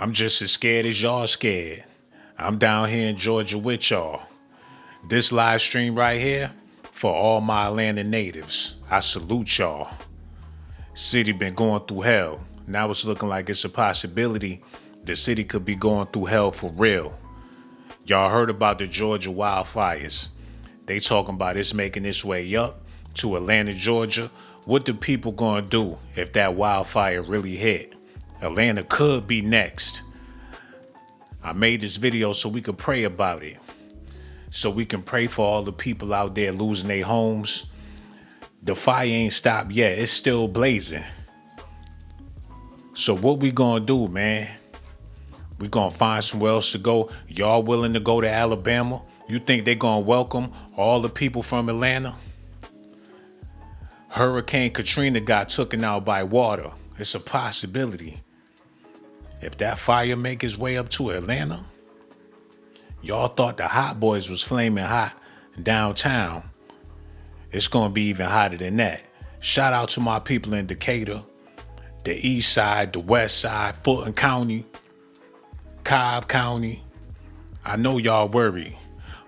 I'm just as scared as y'all scared. I'm down here in Georgia with y'all. This live stream right here, for all my Atlanta natives, I salute y'all. City been going through hell. Now it's looking like it's a possibility the city could be going through hell for real. Y'all heard about the Georgia wildfires. They talking about it's making its way up to Atlanta, Georgia. What the people gonna do if that wildfire really hit? Atlanta could be next. I made this video so we could pray about it. So we can pray for all the people out there losing their homes. The fire ain't stopped yet. It's still blazing. So what we gonna do, man? We gonna find somewhere else to go. Y'all willing to go to Alabama? You think they gonna welcome all the people from Atlanta? Hurricane Katrina got taken out by water. It's a possibility. If that fire make its way up to Atlanta, y'all thought the hot boys was flaming hot downtown. It's gonna be even hotter than that. Shout out to my people in Decatur, the east side, the west side, Fulton County, Cobb County. I know y'all worried.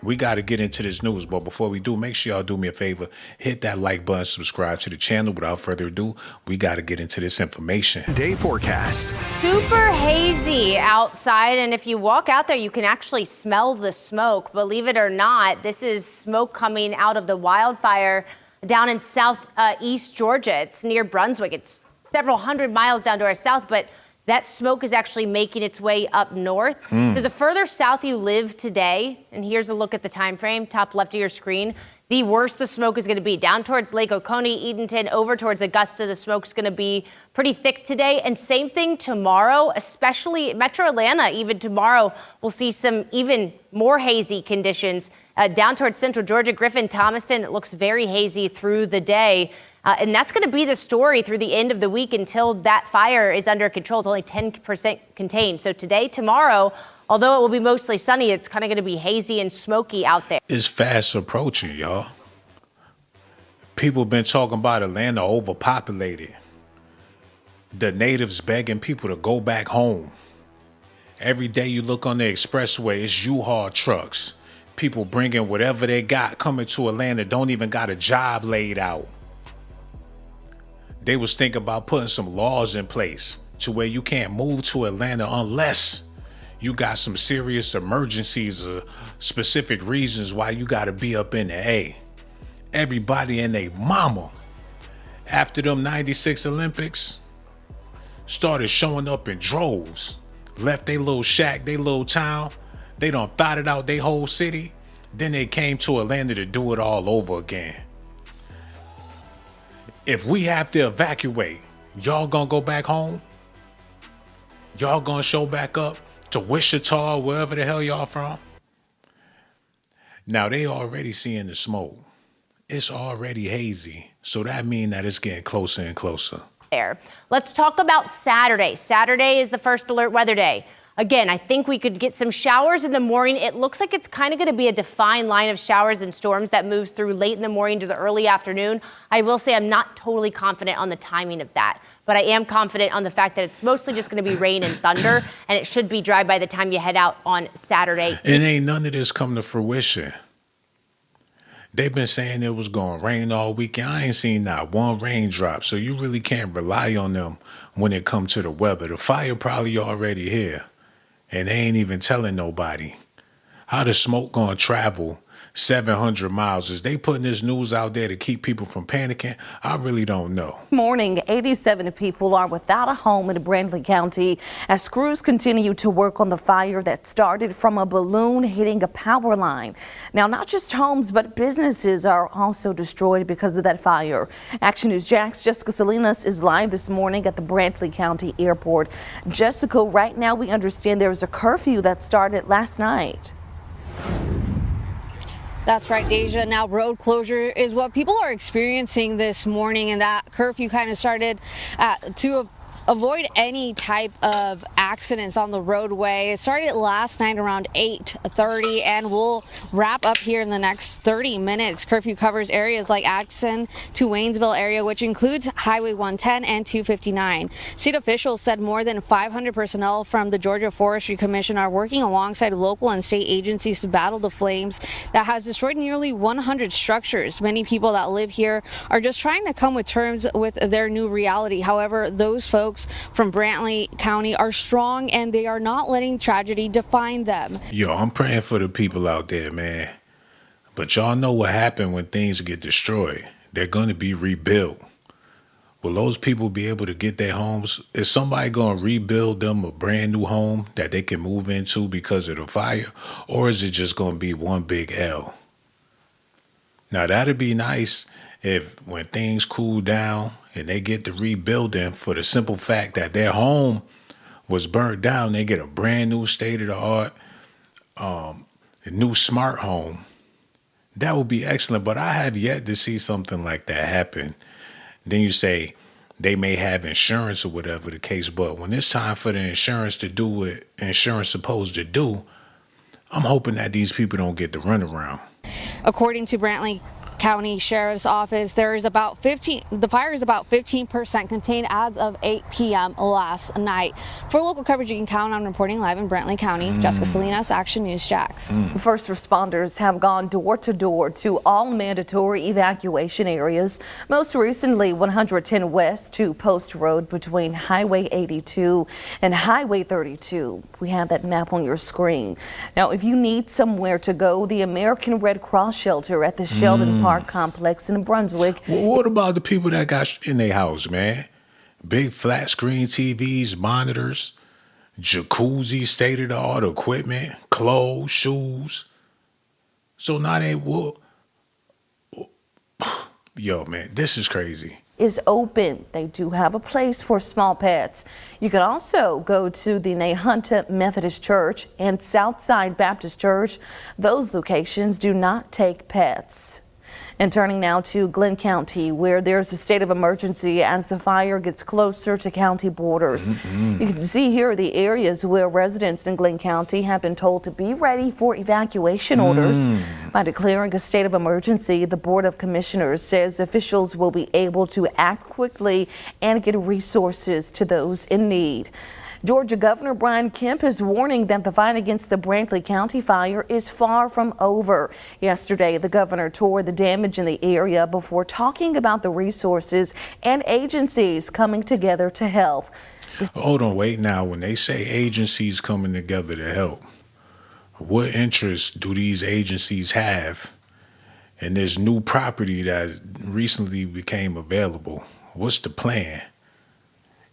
We got to get into this news, but before we do, make sure y'all do me a favor. Hit that like button, subscribe to the channel. Without further ado, we got to get into this information. Day forecast. Super hazy outside, and if you walk out there, you can actually smell the smoke. Believe it or not, this is smoke coming out of the wildfire down in southeast Georgia. It's near Brunswick. It's several hundred miles down to our south, but that smoke is actually making its way up north. So the further south you live today, and here's a look at the time frame, top left of your screen, the worse the smoke is going to be. Down towards Lake Oconee, Edenton, over towards Augusta, the smoke's going to be pretty thick today. And same thing tomorrow, especially Metro Atlanta. Even tomorrow, we'll see some even more hazy conditions. Down towards central Georgia, Griffin, Thomaston, it looks very hazy through the day. And that's going to be the story through the end of the week until that fire is under control. It's only 10% contained. So today, tomorrow, although it will be mostly sunny, it's kind of going to be hazy and smoky out there. It's fast approaching, y'all. People been talking about Atlanta overpopulated. The natives begging people to go back home. Every day you look on the expressway, it's U-Haul trucks. People bringing whatever they got coming to Atlanta, don't even got a job laid out. They was thinking about putting some laws in place to where you can't move to Atlanta unless you got some serious emergencies or specific reasons why you got to be up in the A. Everybody and they mama, after them 96 Olympics, started showing up in droves, left their little shack, their little town. They done thought it out their whole city. Then they came to Atlanta to do it all over again. If we have to evacuate, y'all gonna go back home? Y'all gonna show back up to Wichita, wherever the hell y'all from? Now they already seeing the smoke. It's already hazy. So that means that it's getting closer and closer. Let's talk about Saturday. Saturday is the first alert weather day. Again, I think we could get some showers in the morning. It looks like it's kind of going to be a defined line of showers and storms that moves through late in the morning to the early afternoon. I will say I'm not totally confident on the timing of that, but I am confident on the fact that it's mostly just going to be rain and thunder, and it should be dry by the time you head out on Saturday. And ain't none of this come to fruition. They've been saying it was going to rain all weekend. I ain't seen not one raindrop, so you really can't rely on them when it comes to the weather. The fire probably already here. And they ain't even telling nobody. How the smoke gonna travel 700 miles? Is they putting this news out there to keep people from panicking? I really don't know. Morning, 87 people are without a home in Brandley County as crews continue to work on the fire that started from a balloon hitting a power line. Now, not just homes, but businesses are also destroyed because of that fire. Action News Jack's Jessica Salinas is live this morning at the Brandley County Airport. Jessica, right now we understand there was a curfew that started last night. That's right, Deja. Now road closure is what people are experiencing this morning, and that curfew kind of started at 2 avoid any type of accidents on the roadway. It started last night around 8:30 and we'll wrap up here in the next 30 minutes. Curfew covers areas like Atkinson to Waynesville area, which includes Highway 110 and 259. State officials said more than 500 personnel from the Georgia Forestry Commission are working alongside local and state agencies to battle the flames that has destroyed nearly 100 structures. Many people that live here are just trying to come with terms with their new reality. However, those folks from Brantley County are strong and they are not letting tragedy define them. Yo, I'm praying for the people out there, man. But y'all know what happened when things get destroyed. They're going to be rebuilt. Will those people be able to get their homes? Is somebody going to rebuild them a brand new home that they can move into because of the fire? Or is it just going to be one big L? Now, that'd be nice if when things cool down and they get to rebuilding, for the simple fact that their home was burnt down, they get a brand new state-of-the-art, a new smart home. That would be excellent, but I have yet to see something like that happen. Then you say they may have insurance or whatever the case, but when it's time for the insurance to do what insurance is supposed to do, I'm hoping that these people don't get the runaround. According to Brantley County Sheriff's Office, the fire is about 15% contained as of 8 p.m. last night. For local coverage you can count on, reporting live in Brantley County, Jessica Salinas, Action News Jax. First responders have gone door to door to all mandatory evacuation areas, most recently 110 West to Post Road between Highway 82 and Highway 32. We have that map on your screen. Now, if you need somewhere to go, the American Red Cross shelter at the Sheldon Park complex in Brunswick. Well, what about the people that got in their house, man? Big flat screen TVs, monitors, jacuzzi, state-of-the-art equipment, clothes, shoes. So now they will. Yo, man, this is crazy. Is open. They do have a place for small pets. You can also go to the Nahunta Methodist Church and Southside Baptist Church. Those locations do not take pets. And turning now to Glenn County, where there's a state of emergency as the fire gets closer to county borders. You can see here the areas where residents in Glenn County have been told to be ready for evacuation orders. By declaring a state of emergency, the Board of Commissioners says officials will be able to act quickly and get resources to those in need. Georgia Governor Brian Kemp is warning that the fight against the Brantley County fire is far from over. Yesterday, the governor toured the damage in the area before talking about the resources and agencies coming together to help. Hold on, wait now. When they say agencies coming together to help, what interest do these agencies have in this new property that recently became available? What's the plan?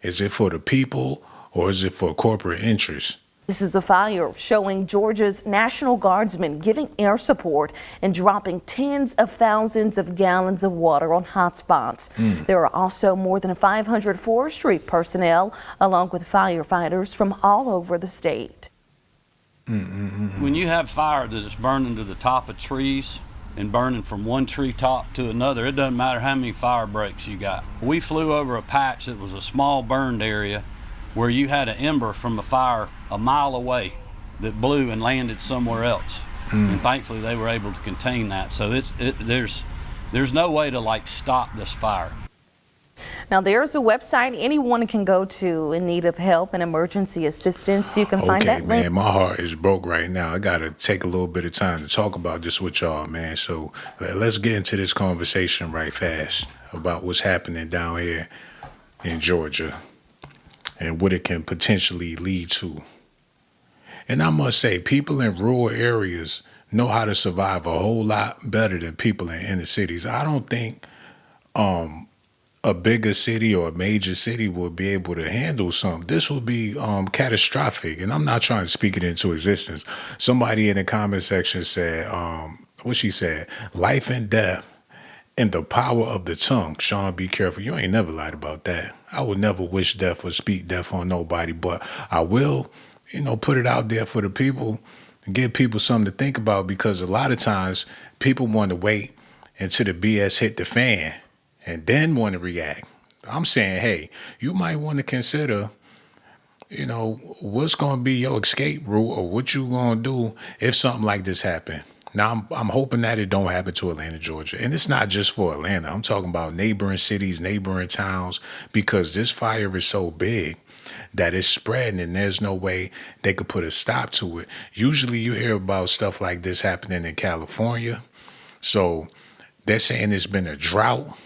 Is it for the people? Or is it for corporate interest? This is a fire showing Georgia's National Guardsmen giving air support and dropping tens of thousands of gallons of water on hotspots. There are also more than 500 forestry personnel, along with firefighters from all over the state. When you have fire that is burning to the top of trees and burning from one tree top to another, it doesn't matter how many fire breaks you got. We flew over a patch that was a small burned area where you had an ember from a fire a mile away that blew and landed somewhere else. And thankfully they were able to contain that. So there's no way to stop this fire. Now there's a website anyone can go to in need of help and emergency assistance. You can find that link. Man, my heart is broke right now. I gotta take a little bit of time to talk about this with y'all, man. So let's get into this conversation right fast about what's happening down here in Georgia and what it can potentially lead to. And I must say, people in rural areas know how to survive a whole lot better than people in inner cities. I don't think a bigger city or a major city will be able to handle something. This will be catastrophic, and I'm not trying to speak it into existence. Somebody in the comment section said, what she said, life and death and the power of the tongue. Shawn, be careful. You ain't never lied about that. I would never wish death or speak death on nobody, but I will, put it out there for the people and give people something to think about, because a lot of times people want to wait until the BS hit the fan and then want to react. I'm saying, hey, you might want to consider, what's going to be your escape route or what you going to do if something like this happen. Now, I'm hoping that it don't happen to Atlanta, Georgia. And it's not just for Atlanta. I'm talking about neighboring cities, neighboring towns, because this fire is so big that it's spreading and there's no way they could put a stop to it. Usually you hear about stuff like this happening in California. So they're saying it's been a drought.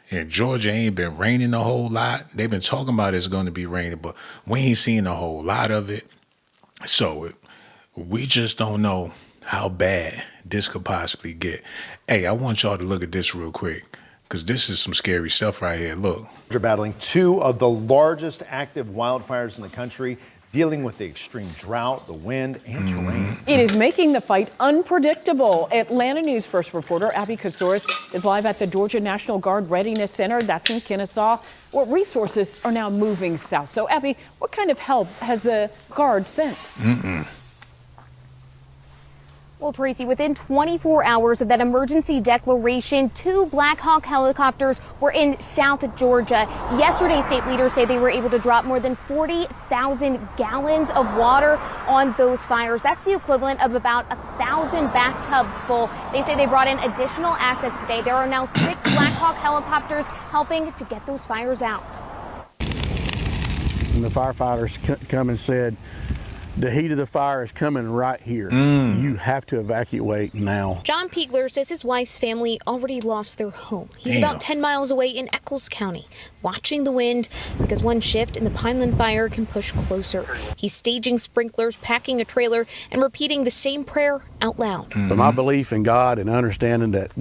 In Georgia, ain't been raining a whole lot. They've been talking about it's going to be raining, but we ain't seen a whole lot of it. So we just don't know how bad this could possibly get. Hey, I want y'all to look at this real quick, because this is some scary stuff right here. Look. They're battling two of the largest active wildfires in the country, dealing with the extreme drought, the wind, and terrain. It is making the fight unpredictable. Atlanta News First reporter Abby Kosouris is live at the Georgia National Guard Readiness Center. That's in Kennesaw, where resources are now moving south. So, Abby, what kind of help has the Guard sent? Well, Tracy, within 24 hours of that emergency declaration, 2 Black Hawk helicopters were in South Georgia. Yesterday, state leaders say they were able to drop more than 40,000 gallons of water on those fires. That's the equivalent of about 1,000 bathtubs full. They say they brought in additional assets today. There are now 6 Black Hawk helicopters helping to get those fires out. And the firefighters come and said, the heat of the fire is coming right here. You have to evacuate now. John Piegler says his wife's family already lost their home. He's about 10 miles away in Eccles County, watching the wind because one shift in the Pineland fire can push closer. He's staging sprinklers, packing a trailer, and repeating the same prayer out loud. But my belief in God and understanding that,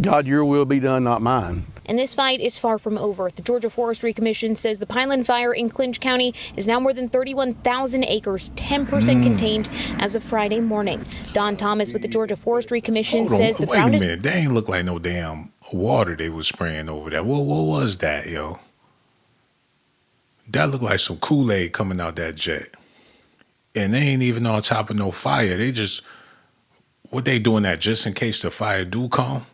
God, your will be done, not mine. And this fight is far from over. The Georgia Forestry Commission says the Pineland fire in Clinch County is now more than 31,000 acres, 10% contained as of Friday morning. Don Thomas with the Georgia Forestry Commission says the ground Wait a minute, they ain't look like no damn water they was spraying over there. What was that, yo? That looked like some Kool-Aid coming out that jet. And they ain't even on top of no fire. They just, what they doing that just in case the fire do come?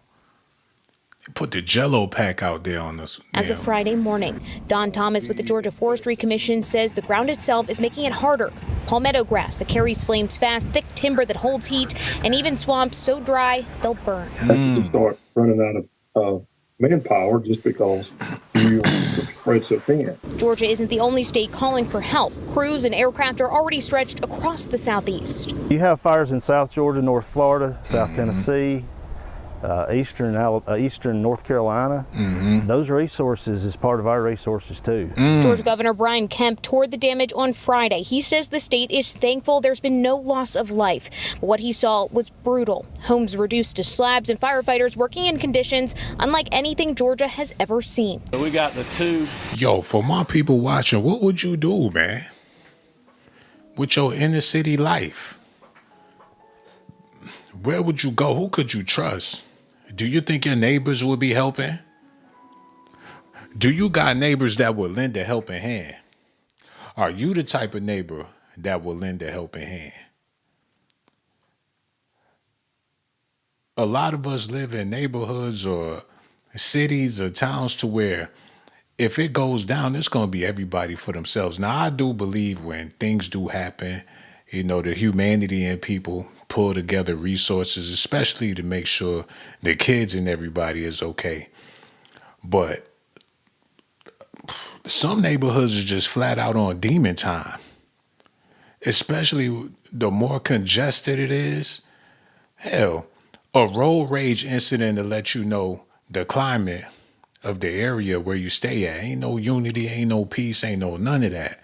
Put the Jell-O pack out there on us. As of Friday morning, Don Thomas with the Georgia Forestry Commission says the ground itself is making it harder. Palmetto grass that carries flames fast, thick timber that holds heat, and even swamps so dry they'll burn. You start running out of manpower just because you spread so thin. Georgia isn't the only state calling for help. Crews and aircraft are already stretched across the southeast. You have fires in South Georgia, North Florida, South Tennessee, eastern North Carolina. Those resources is part of our resources too. Georgia Governor Brian Kemp toured the damage on Friday. He says the state is thankful there's been no loss of life, but what he saw was brutal. Homes reduced to slabs and firefighters working in conditions unlike anything Georgia has ever seen. So we got the 2. Yo, for my people watching, what would you do, man, with your inner city life? Where would you go? Who could you trust? Do you think your neighbors would be helping? Do you got neighbors that would lend a helping hand? Are you the type of neighbor that will lend a helping hand? A lot of us live in neighborhoods or cities or towns to where if it goes down, it's going to be everybody for themselves. Now, I do believe when things do happen, the humanity in people pull together resources, especially to make sure the kids and everybody is okay. But some neighborhoods are just flat out on demon time, especially the more congested it is. Hell, a road rage incident to let you know the climate of the area where you stay at. Ain't no unity, ain't no peace, ain't no none of that.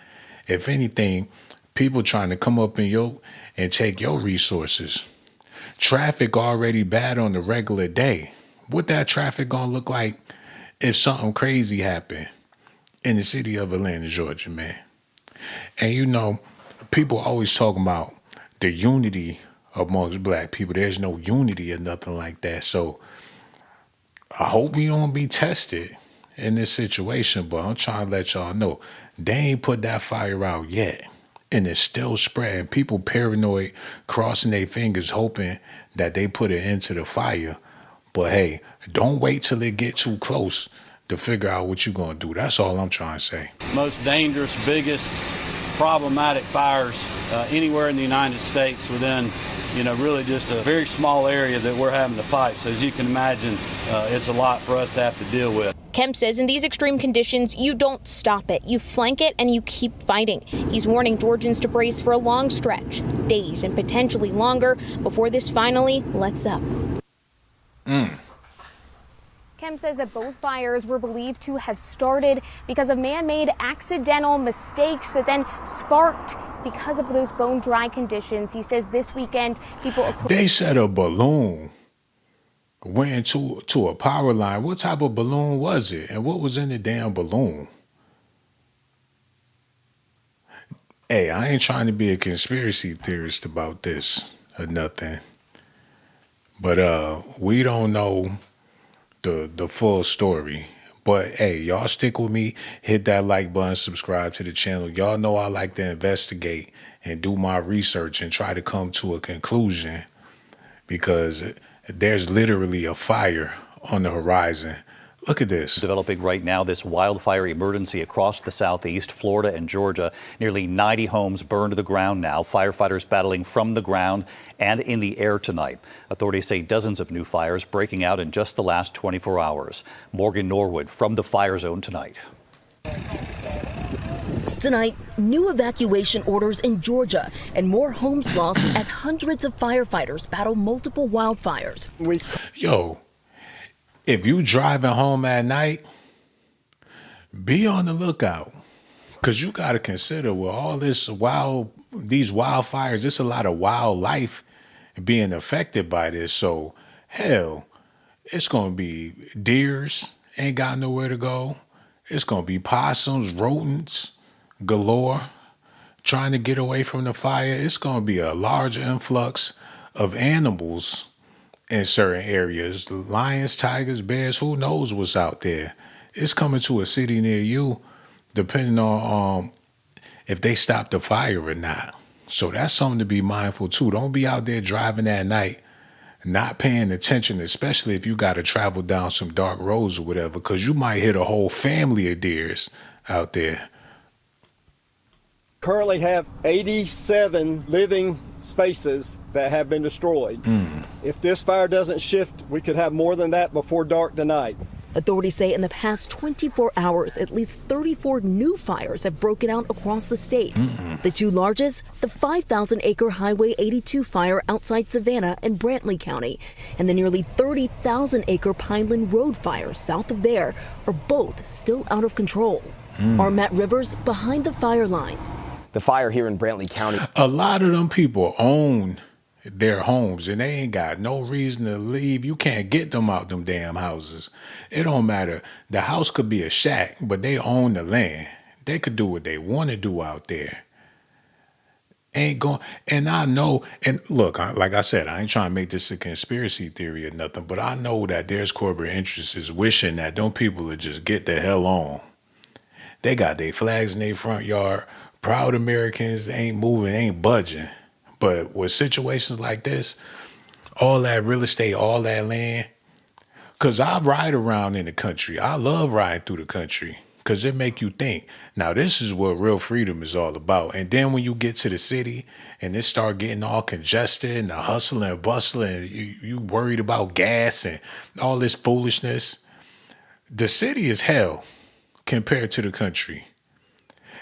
If anything, people trying to come up in and take your resources. Traffic already bad on the regular day. What that traffic gonna look like if something crazy happened in the city of Atlanta, Georgia, man? And people always talking about the unity amongst black people. There's no unity or nothing like that. So I hope we don't be tested in this situation, but I'm trying to let y'all know they ain't put that fire out yet. And it's still spreading. People paranoid, crossing their fingers, hoping that they put it into the fire. But hey, don't wait till it get too close to figure out what you're going to do. That's all I'm trying to say. Most dangerous, biggest, problematic fires anywhere in the United States within, really just a very small area that we're having to fight. So as you can imagine, it's a lot for us to have to deal with. Kemp says in these extreme conditions, you don't stop it. You flank it and you keep fighting. He's warning Georgians to brace for a long stretch, days and potentially longer, before this finally lets up. Kemp says that both fires were believed to have started because of man-made accidental mistakes that then sparked because of those bone-dry conditions. He says this weekend, people... They said a balloon went into a power line. What type of balloon was it? And what was in the damn balloon? Hey, I ain't trying to be a conspiracy theorist about this or nothing. But we don't know the full story. But hey, y'all stick with me. Hit that like button, subscribe to the channel. Y'all know I like to investigate and do my research and try to come to a conclusion, because there's literally a fire on the horizon. Look at this. Developing right now, this wildfire emergency across the southeast, Florida and Georgia. Nearly 90 homes burned to the ground now. Firefighters battling from the ground and in the air tonight. Authorities say dozens of new fires breaking out in just the last 24 hours. Morgan Norwood from the fire zone tonight. Tonight, new evacuation orders in Georgia and more homes lost as hundreds of firefighters battle multiple wildfires. Yo, if you driving home at night, be on the lookout, because you got to consider with all these wildfires, it's a lot of wildlife being affected by this. So, hell, it's going to be deers, ain't got nowhere to go. It's going to be possums, rodents galore, trying to get away from the fire. It's going to be a large influx of animals in certain areas. Lions, tigers, bears, who knows what's out there. It's coming to a city near you, depending on if they stop the fire or not. So that's something to be mindful too. Don't be out there driving at night, not paying attention, especially if you got to travel down some dark roads or whatever, because you might hit a whole family of deers out there. Currently have 87 living spaces that have been destroyed. If this fire doesn't shift, we could have more than that before dark tonight. Authorities say in the past 24 hours, at least 34 new fires have broken out across the state. The two largest, the 5,000-acre Highway 82 fire outside Savannah and Brantley County, and the nearly 30,000-acre Pineland Road fire south of there, are both still out of control. Our Matt Rivers behind the fire lines. The fire here in Brantley County. A lot of them people own their homes and they ain't got no reason to leave. You can't get them out them damn houses. It don't matter. The house could be a shack, but they own the land. They could do what they want to do out there. Ain't going. And I know, and look, like I said, I ain't trying to make this a conspiracy theory or nothing, but I know that there's corporate interests wishing that them people would just get the hell on. They got their flags in their front yard. Proud Americans ain't moving, ain't budging. But with situations like this, all that real estate, all that land, because I ride around in the country. I love riding through the country because it make you think. Now, this is what real freedom is all about. And then when you get to the city and it start getting all congested and the hustling and bustling, you worried about gas and all this foolishness. The city is hell compared to the country.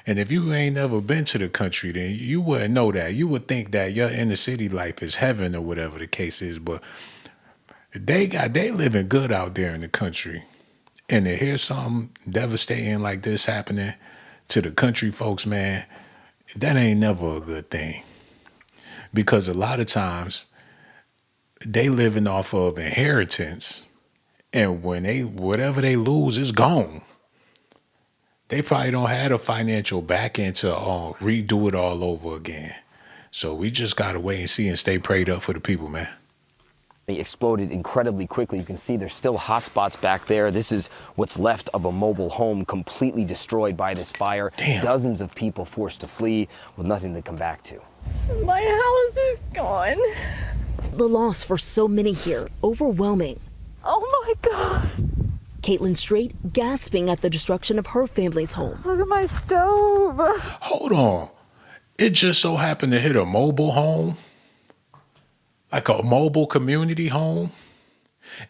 And if you ain't never been to the country, then you wouldn't know that. You would think that your inner city life is heaven or whatever the case is. But they living good out there in the country. And to hear something devastating like this happening to the country folks, man, that ain't never a good thing. Because a lot of times they living off of inheritance. And when whatever they lose is gone. They probably don't have a financial backing to redo it all over again. So we just got to wait and see and stay prayed up for the people, man. They exploded incredibly quickly. You can see there's still hot spots back there. This is what's left of a mobile home completely destroyed by this fire. Damn. Dozens of people forced to flee with nothing to come back to. My house is gone. The loss for so many here, overwhelming. Oh my God. Caitlin Strait gasping at the destruction of her family's home. Look at my stove. Hold on. It just so happened to hit a mobile home, like a mobile community home.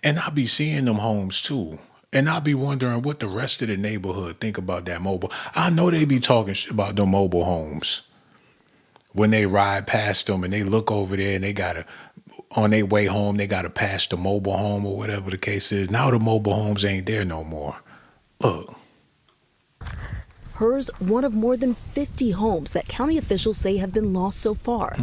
And I be seeing them homes too. And I be wondering what the rest of the neighborhood think about that mobile. I know they be talking shit about them mobile homes. When they ride past them and they look over there and they gotta, on their way home, they gotta pass the mobile home or whatever the case is. Now the mobile homes ain't there no more. Look. Hers, one of more than 50 homes that county officials say have been lost so far.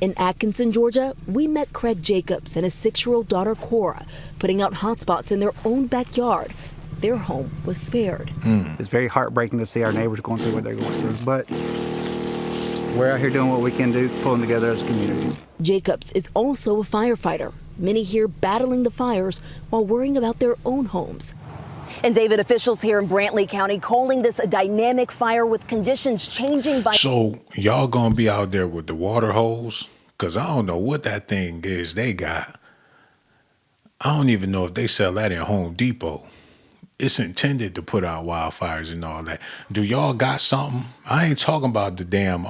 In Atkinson, Georgia, we met Craig Jacobs and his 6-year-old daughter, Cora, putting out hotspots in their own backyard. Their home was spared. It's very heartbreaking to see our neighbors going through what they're going through, but we're out here doing what we can do, pulling together as a community. Jacobs is also a firefighter. Many here battling the fires while worrying about their own homes. And David, officials here in Brantley County calling this a dynamic fire with conditions changing by... So y'all gonna be out there with the water hose? Because I don't know what that thing is they got. I don't even know if they sell that in Home Depot. It's intended to put out wildfires and all that. Do y'all got something? I ain't talking about the damn,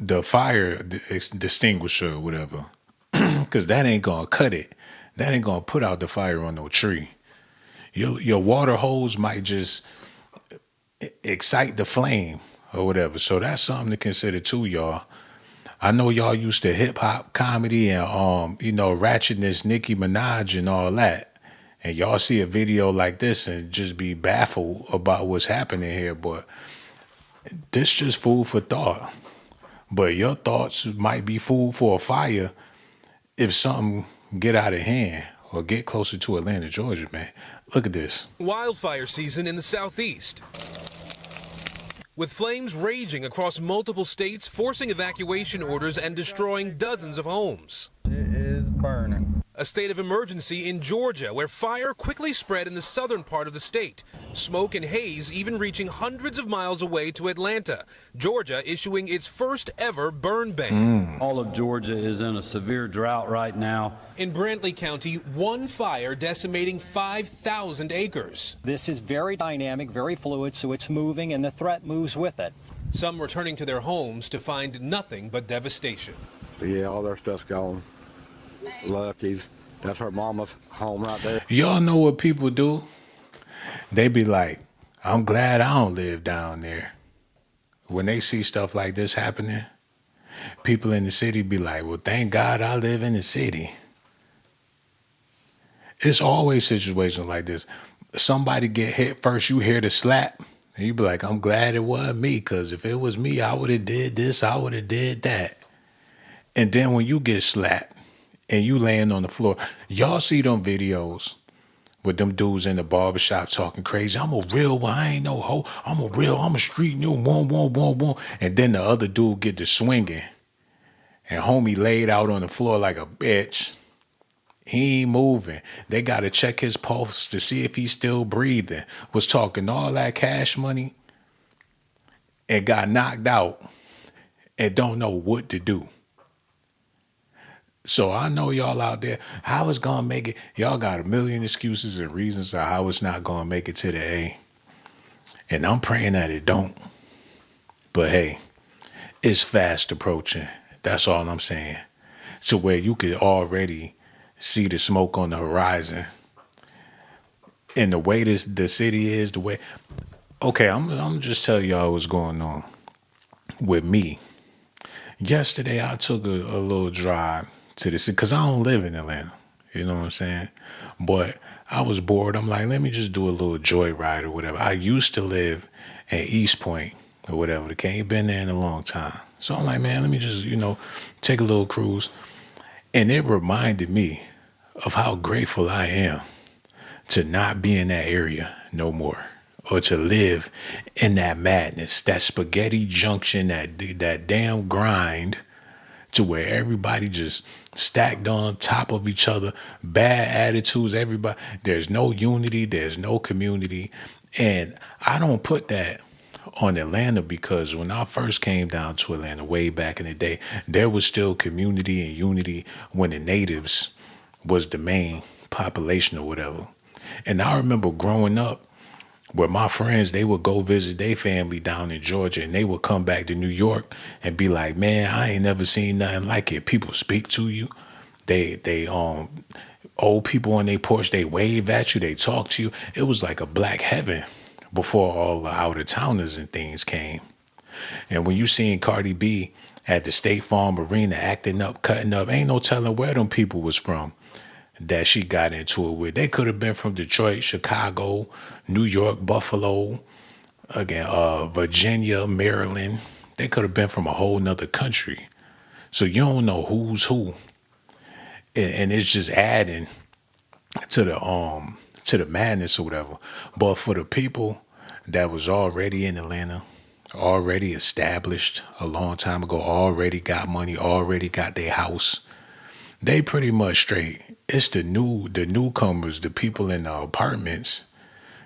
the fire extinguisher or whatever. Because that ain't gonna cut it. That ain't gonna put out the fire on no tree. Your water hose might just excite the flame or whatever. So that's something to consider too, y'all. I know y'all used to hip hop comedy and ratchetness, Nicki Minaj and all that. And y'all see a video like this and just be baffled about what's happening here. But this just food for thought. But your thoughts might be food for a fire if something get out of hand or get closer to Atlanta, Georgia, man. Look at this. Wildfire season in the Southeast, with flames raging across multiple states, forcing evacuation orders and destroying dozens of homes. It is burning. A state of emergency in Georgia, where fire quickly spread in the southern part of the state. Smoke and haze even reaching hundreds of miles away to Atlanta. Georgia issuing its first ever burn ban. All of Georgia is in a severe drought right now. In Brantley County, one fire decimating 5,000 acres. This is very dynamic, very fluid, so it's moving and the threat moves with it. Some returning to their homes to find nothing but devastation. Yeah, all their stuff's gone. Lucky's. That's her mama's home right there. Y'all know what people do? They be like, I'm glad I don't live down there. When they see stuff like this happening, people in the city be like, well, thank God I live in the city. It's always situations like this. Somebody get hit first, you hear the slap, and you be like, I'm glad it wasn't me, because if it was me, I would have did this, I would have did that. And then when you get slapped, and you laying on the floor, y'all see them videos with them dudes in the barbershop talking crazy. I'm a real one, I ain't no hoe. I'm a street new one. And then the other dude get to swinging. And homie laid out on the floor like a bitch. He ain't moving. They got to check his pulse to see if he's still breathing. Was talking all that cash money and got knocked out and don't know what to do. So I know y'all out there, how it's gonna make it. Y'all got a million excuses and reasons of how it's not gonna make it to the A. And I'm praying that it don't. But hey, it's fast approaching. That's all I'm saying. To where you could already see the smoke on the horizon. And the way the city is, the way... Okay, I'm just tell y'all what's going on with me. Yesterday, I took a little drive to the city, because I don't live in Atlanta, you know what I'm saying? But I was bored. I'm like, let me just do a little joyride or whatever. I used to live at East Point or whatever. I ain't been there in a long time. So I'm like, man, let me just, take a little cruise. And it reminded me of how grateful I am to not be in that area no more, or to live in that madness, that spaghetti junction, that damn grind, to where everybody just stacked on top of each other, bad attitudes, everybody. There's no unity, there's no community. And I don't put that on Atlanta, because when I first came down to Atlanta way back in the day, there was still community and unity when the natives was the main population or whatever. And I remember growing up where my friends, they would go visit their family down in Georgia and they would come back to New York and be like, man, I ain't never seen nothing like it. People speak to you. They old people on their porch, they wave at you, they talk to you. It was like a black heaven before all the out-of-towners and things came. And when you seen Cardi B at the State Farm Arena acting up, cutting up, ain't no telling where them people was from that she got into it with. They could have been from Detroit, Chicago, New York, Buffalo, again, Virginia, Maryland. They could have been from a whole nother country. So you don't know who's who. And it's just adding to the madness or whatever. But for the people that was already in Atlanta, already established a long time ago, already got money, already got their house, they pretty much straight. It's the newcomers, the people in the apartments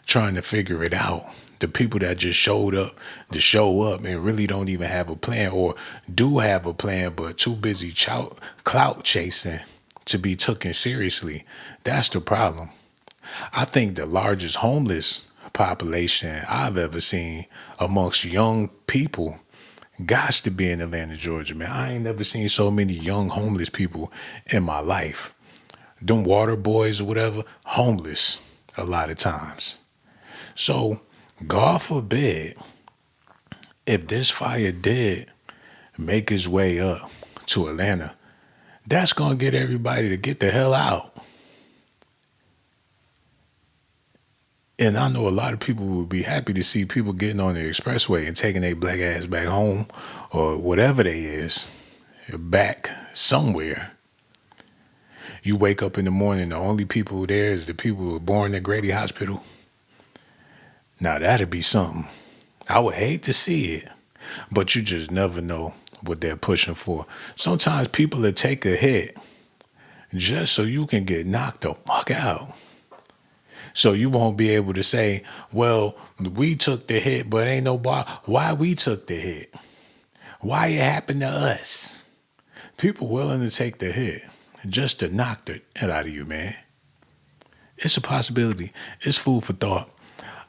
trying to figure it out. The people that just showed up to show up and really don't even have a plan, or do have a plan but too busy clout chasing to be taken seriously. That's the problem. I think the largest homeless population I've ever seen amongst young people gots to be in Atlanta, Georgia, man. I ain't never seen so many young homeless people in my life. Them water boys or whatever, homeless a lot of times. So, God forbid, if this fire did make its way up to Atlanta, that's going to get everybody to get the hell out. And I know a lot of people would be happy to see people getting on the expressway and taking their black ass back home, or whatever they is, back somewhere. You wake up in the morning, the only people there is the people who were born at Grady Hospital. Now that'd be something. I would hate to see it, but you just never know what they're pushing for. Sometimes people will take a hit just so you can get knocked the fuck out. So you won't be able to say, well, we took the hit, but ain't nobody, why we took the hit? Why it happened to us? People willing to take the hit just to knock the hell out of you, man. It's a possibility. It's food for thought.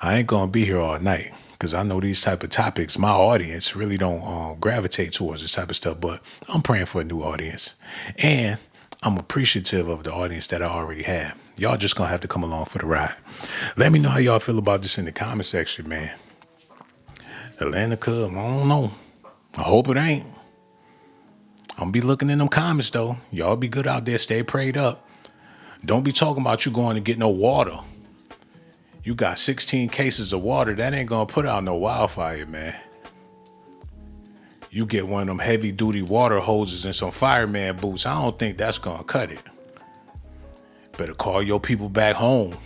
I ain't going to be here all night because I know these type of topics, my audience really don't gravitate towards this type of stuff, but I'm praying for a new audience. And I'm appreciative of the audience that I already have. Y'all just going to have to come along for the ride. Let me know how y'all feel about this in the comment section, man. Atlanta Cub, I don't know. I hope it ain't. I'm going to be looking in them comments, though. Y'all be good out there. Stay prayed up. Don't be talking about you going to get no water. You got 16 cases of water. That ain't going to put out no wildfire, man. You get one of them heavy-duty water hoses and some fireman boots. I don't think that's going to cut it. Better call your people back home.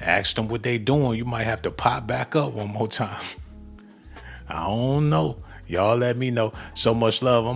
Ask them what they doing. You might have to pop back up one more time. I don't know. Y'all let me know. So much love.